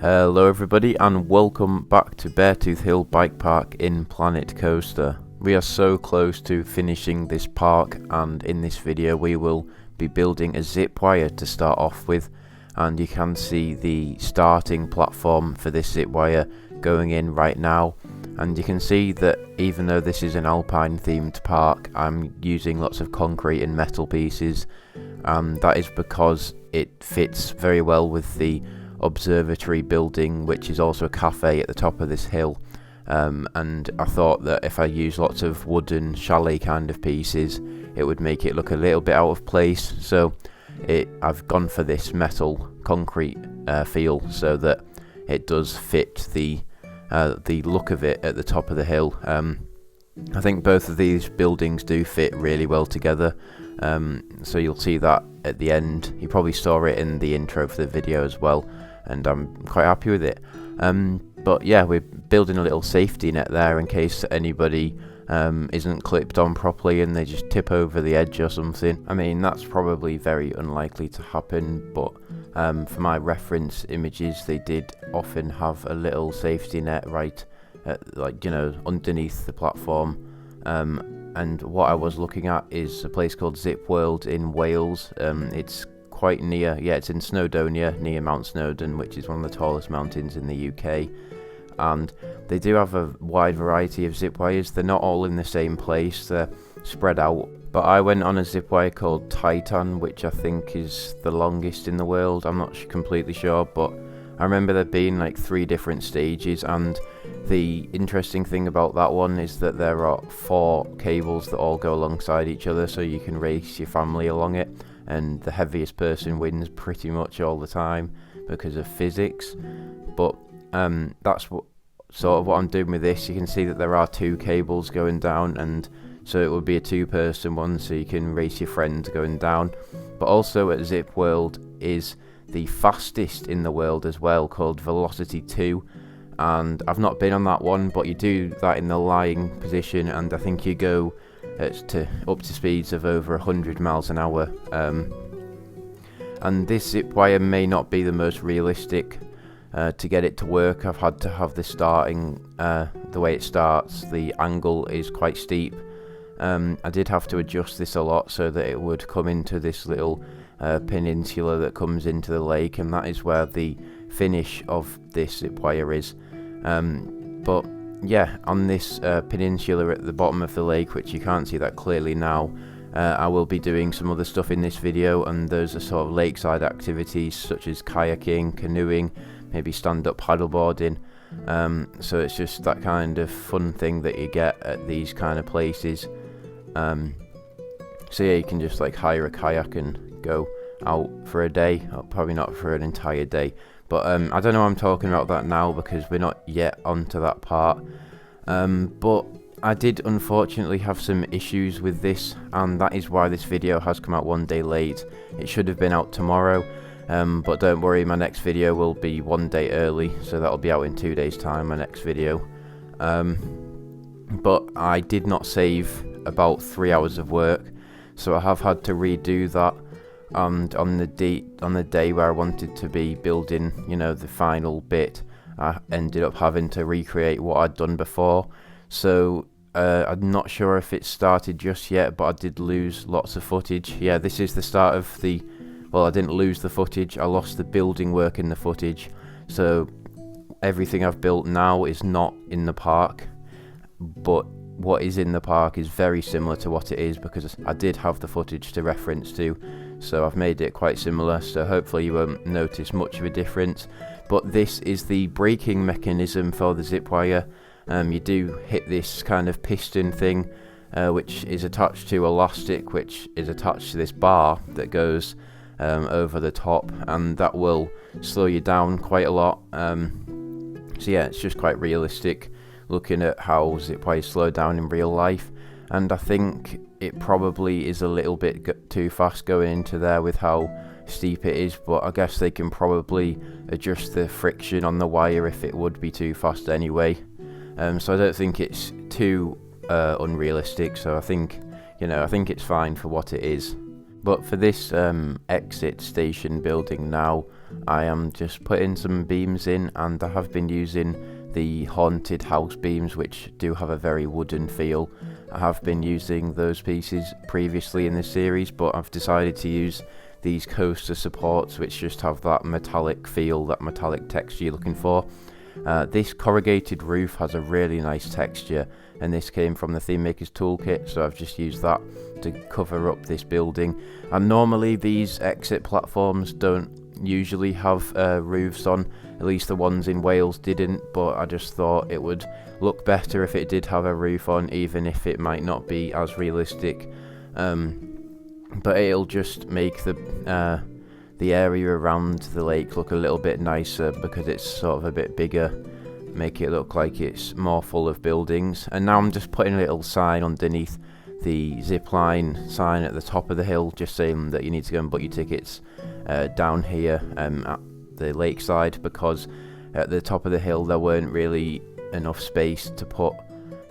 Hello everybody and welcome back to Beartooth Hill Bike Park in Planet Coaster. We are so close to finishing this park, and in this video we will be building a Zipwire to start off with, and you can see the starting platform for this Zipwire going in right now. And you can see that even though this is an Alpine themed park, I'm using lots of concrete and metal pieces, and that is because it fits very well with the observatory building, which is also a cafe at the top of this hill. And I thought that if I use lots of wooden chalet kind of pieces, it would make it look a little bit out of place. So I've gone for this metal concrete feel so that it does fit the look of it at the top of the hill. I think both of these buildings do fit really well together. So you'll see that at the end. You probably saw it in the intro for the video as well, and I'm quite happy with it. But yeah, we're building a little safety net there in case anybody isn't clipped on properly and they just tip over the edge or something. I mean, that's probably very unlikely to happen, but for my reference images, they did often have a little safety net right at, like, you know, underneath the platform. And what I was looking at is a place called Zipworld in Wales. It's quite near, it's in Snowdonia, near Mount Snowdon, which is one of the tallest mountains in the UK. And they do have a wide variety of Zipwires. They're not all in the same place, they're spread out. But I went on a Zipwire called Titan, which I think is the longest in the world. I'm not completely sure, but I remember there being like 3 different stages, and the interesting thing about that one is that there are 4 cables that all go alongside each other, so you can race your family along it, and the heaviest person wins pretty much all the time because of physics. But that's sort of what I'm doing with this. You can see that there are 2 cables going down, and so it would be a 2-person one, so you can race your friends going down. But also at Zipworld is the fastest in the world as well, called Velocity 2, and I've not been on that one, but you do that in the lying position, and I think you go up to speeds of over 100 miles an hour. And this Zipwire may not be the most realistic. To get it to work, I've had to have the starting, the way it starts, the angle is quite steep. I did have to adjust this a lot so that it would come into this little peninsula that comes into the lake, and that is where the finish of this Zipwire is. But yeah, on this peninsula at the bottom of the lake, which you can't see that clearly now, I will be doing some other stuff in this video, and those are sort of lakeside activities such as kayaking, canoeing, maybe stand-up paddleboarding. So it's just that kind of fun thing that you get at these kind of places. So yeah, you can just like hire a kayak and go out for a day, probably not for an entire day, but I don't know why I'm talking about that now because we're not yet onto that part. But I did unfortunately have some issues with this, and that is why this video has come out one day late. It should have been out tomorrow, but don't worry, my next video will be one day early, so that'll be out in 2 days time, my next video. But I did not save about 3 hours of work, so I have had to redo that. And on the day where I wanted to be building, you know, the final bit, I ended up having to recreate what I'd done before. So I'm not sure if it started just yet, but I did lose lots of footage. Yeah, this is the start of the... Well, I didn't lose the footage, I lost the building work in the footage. So everything I've built now is not in the park, but what is in the park is very similar to what it is because I did have the footage to reference to. So I've made it quite similar, so hopefully you won't notice much of a difference. But this is the braking mechanism for the Zipwire. You do hit this kind of piston thing, which is attached to elastic, which is attached to this bar that goes over the top, and that will slow you down quite a lot. So yeah, it's just quite realistic looking at how Zipwires slow down in real life, and I think it probably is a little bit too fast going into there with how steep it is, but I guess they can probably adjust the friction on the wire if it would be too fast anyway. So I don't think it's too unrealistic, so I think you know, I think it's fine for what it is. But for this exit station building now, I am just putting some beams in, and I have been using the haunted house beams, which do have a very wooden feel. I have been using those pieces previously in this series, but I've decided to use these coaster supports, which just have that metallic feel, that metallic texture you're looking for. This corrugated roof has a really nice texture, and this came from the Theme Maker's Toolkit, so I've just used that to cover up this building. And normally these exit platforms don't usually have roofs on, at least the ones in Wales didn't, but I just thought it would look better if it did have a roof on, even if it might not be as realistic. But it'll just make the area around the lake look a little bit nicer because it's sort of a bit bigger, make it look like it's more full of buildings. And now I'm just putting a little sign underneath the Zipline sign at the top of the hill, just saying that you need to go and book your tickets down here at the Lakeside, because at the top of the hill there weren't really enough space to put,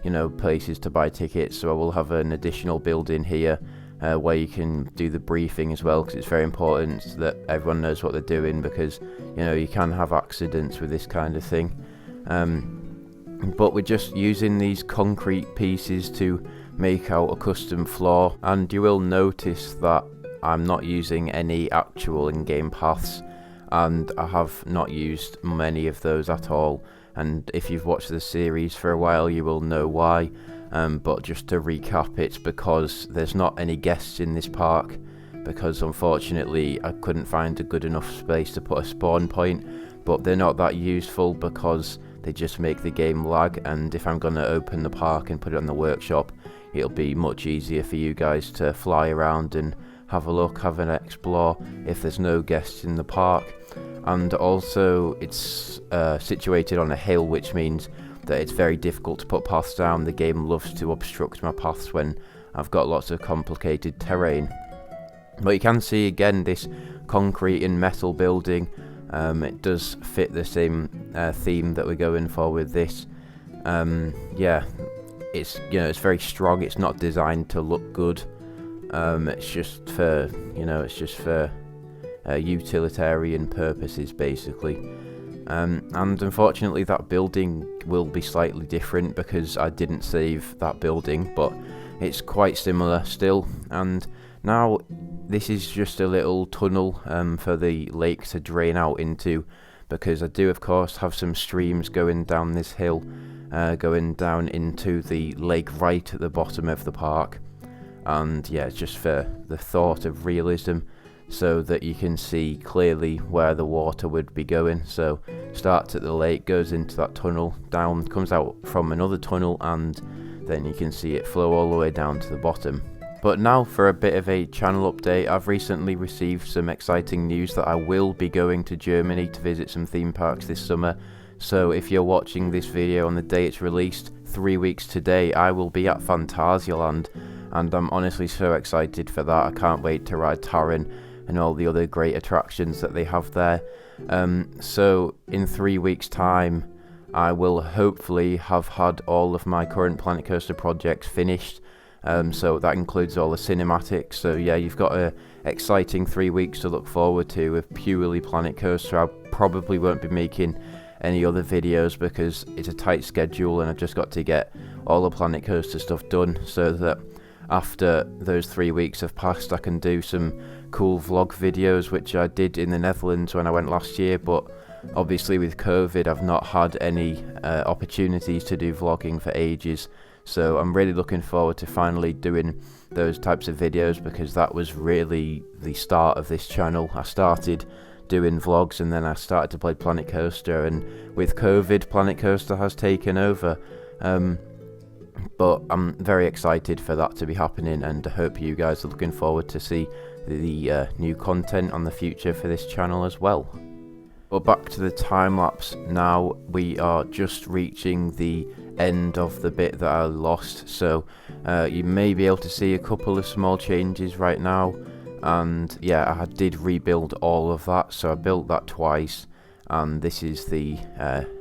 you know, places to buy tickets, so I will have an additional building here where you can do the briefing as well, because it's very important that everyone knows what they're doing, because, you know, you can have accidents with this kind of thing. But we're just using these concrete pieces to make out a custom floor, and you will notice that I'm not using any actual in-game paths, and I have not used many of those at all, and if you've watched the series for a while you will know why. But just to recap, it's because there's not any guests in this park, because unfortunately I couldn't find a good enough space to put a spawn point, but they're not that useful because they just make the game lag, and if I'm going to open the park and put it on the workshop, it'll be much easier for you guys to fly around and have a look, have an explore if there's no guests in the park. And also it's situated on a hill, which means that it's very difficult to put paths down. The game loves to obstruct my paths when I've got lots of complicated terrain. But you can see again this concrete and metal building, it does fit the same theme that we're going for with this. Yeah, it's, you know, it's very strong, it's not designed to look good. It's just for, you know, it's just for utilitarian purposes basically. And unfortunately that building will be slightly different because I didn't save that building, but it's quite similar still. And now this is just a little tunnel for the lake to drain out into, because I do of course have some streams going down this hill, going down into the lake right at the bottom of the park. And yeah, it's just for the thought of realism, so that you can see clearly where the water would be going. So starts at the lake, goes into that tunnel, down, comes out from another tunnel, and then you can see it flow all the way down to the bottom. But now for a bit of a channel update. I've recently received some exciting news that I will be going to Germany to visit some theme parks this summer. So if you're watching this video on the day it's released, 3 weeks today, I will be at Phantasialand, and I'm honestly so excited for that. I can't wait to ride Taron and all the other great attractions that they have there. So in 3 weeks time I will hopefully have had all of my current Planet Coaster projects finished, so that includes all the cinematics. So yeah, you've got a exciting 3 weeks to look forward to with purely Planet Coaster. I probably won't be making any other videos because it's a tight schedule and I've just got to get all the Planet Coaster stuff done, so that after those 3 weeks have passed I can do some cool vlog videos, which I did in the Netherlands when I went last year. But obviously with COVID I've not had any opportunities to do vlogging for ages, so I'm really looking forward to finally doing those types of videos, because that was really the start of this channel. I started doing vlogs and then I started to play Planet Coaster, and with COVID Planet Coaster has taken over. But I'm very excited for that to be happening, and I hope you guys are looking forward to see the new content on the future for this channel as well. But back to the time lapse now. We are just reaching the end of the bit that I lost, so you may be able to see a couple of small changes right now. And yeah, I did rebuild all of that, so I built that twice, and this is the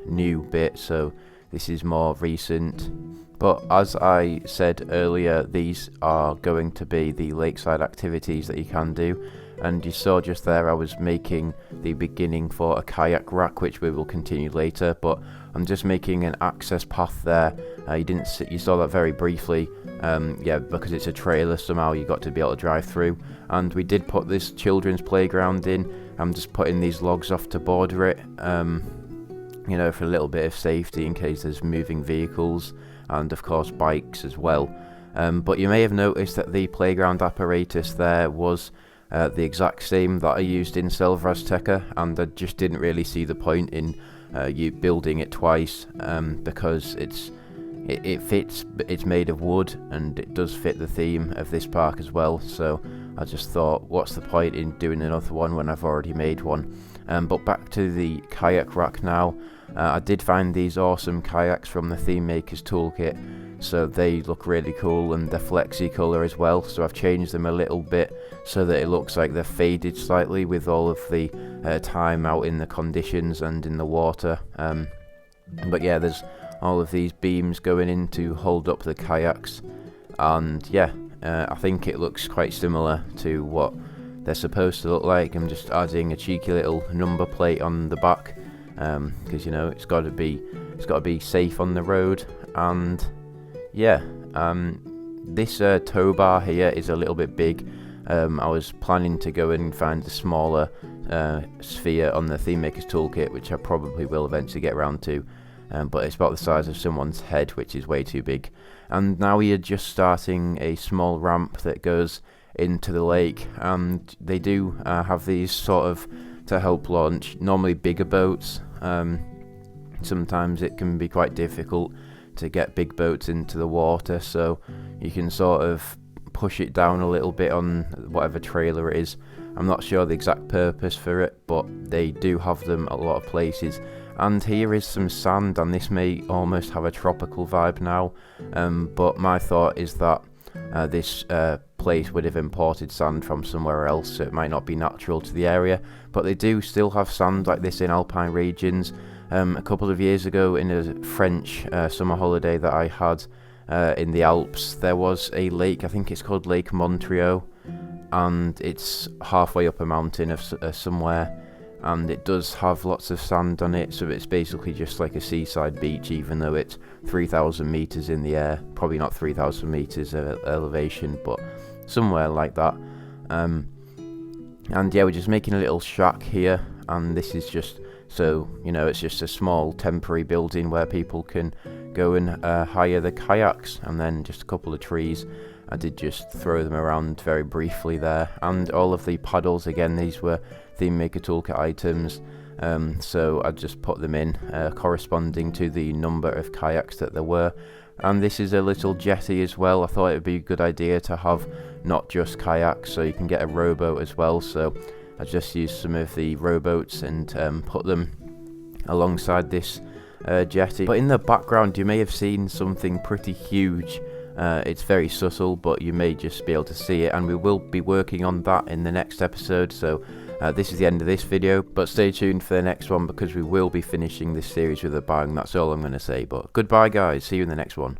new bit, so this is more recent. But as I said earlier, these are going to be the lakeside activities that you can do, and you saw just there I was making the beginning for a kayak rack, which we will continue later, but I'm just making an access path there. You saw that very briefly. Yeah, because it's a trailer, somehow you got to be able to drive through, and we did put this children's playground in. I'm just putting these logs off to border it, you know, for a little bit of safety in case there's moving vehicles, and of course bikes as well. But you may have noticed that the playground apparatus there was the exact same that I used in Selva Azteca, and I just didn't really see the point in you building it twice, because it fits. It's made of wood and it does fit the theme of this park as well, so I just thought, what's the point in doing another one when I've already made one. But back to the kayak rack now. I did find these awesome kayaks from the Theme Maker's Toolkit, so they look really cool, and they're flexi colour as well, so I've changed them a little bit so that it looks like they're faded slightly with all of the time out in the conditions and in the water. But yeah, there's all of these beams going in to hold up the kayaks, and yeah, I think it looks quite similar to what they're supposed to look like. I'm just adding a cheeky little number plate on the back, because you know it's got to be safe on the road. And yeah, this tow bar here is a little bit big. I was planning to go and find the smaller sphere on the Theme Maker's Toolkit, which I probably will eventually get around to, but it's about the size of someone's head, which is way too big. And now we are just starting a small ramp that goes into the lake, and they do have these sort of to help launch normally bigger boats. Sometimes it can be quite difficult to get big boats into the water, so you can sort of push it down a little bit on whatever trailer it is. I'm not sure the exact purpose for it, but they do have them at a lot of places. And here is some sand, and this may almost have a tropical vibe now, but my thought is that this place would have imported sand from somewhere else, so it might not be natural to the area, but they do still have sand like this in alpine regions. A couple of years ago, in a French summer holiday that I had in the Alps, there was a lake, I think it's called Lake Montreux, and it's halfway up a mountain of somewhere, and it does have lots of sand on it, so it's basically just like a seaside beach, even though it's 3,000 meters in the air. Probably not 3,000 meters elevation, but somewhere like that. And yeah, we're just making a little shack here, and this is just so, you know, it's just a small temporary building where people can go and hire the kayaks, and then just a couple of trees. I did just throw them around very briefly there, and all of the paddles, again, these were Theme Maker Toolkit items, so I just put them in corresponding to the number of kayaks that there were. And this is a little jetty as well. I thought it would be a good idea to have not just kayaks, so you can get a rowboat as well, so I just used some of the rowboats and put them alongside this jetty. But in the background you may have seen something pretty huge. It's very subtle, but you may just be able to see it, and we will be working on that in the next episode. So this is the end of this video, but stay tuned for the next one, because we will be finishing this series with a bang. That's all I'm going to say, but goodbye guys, see you in the next one.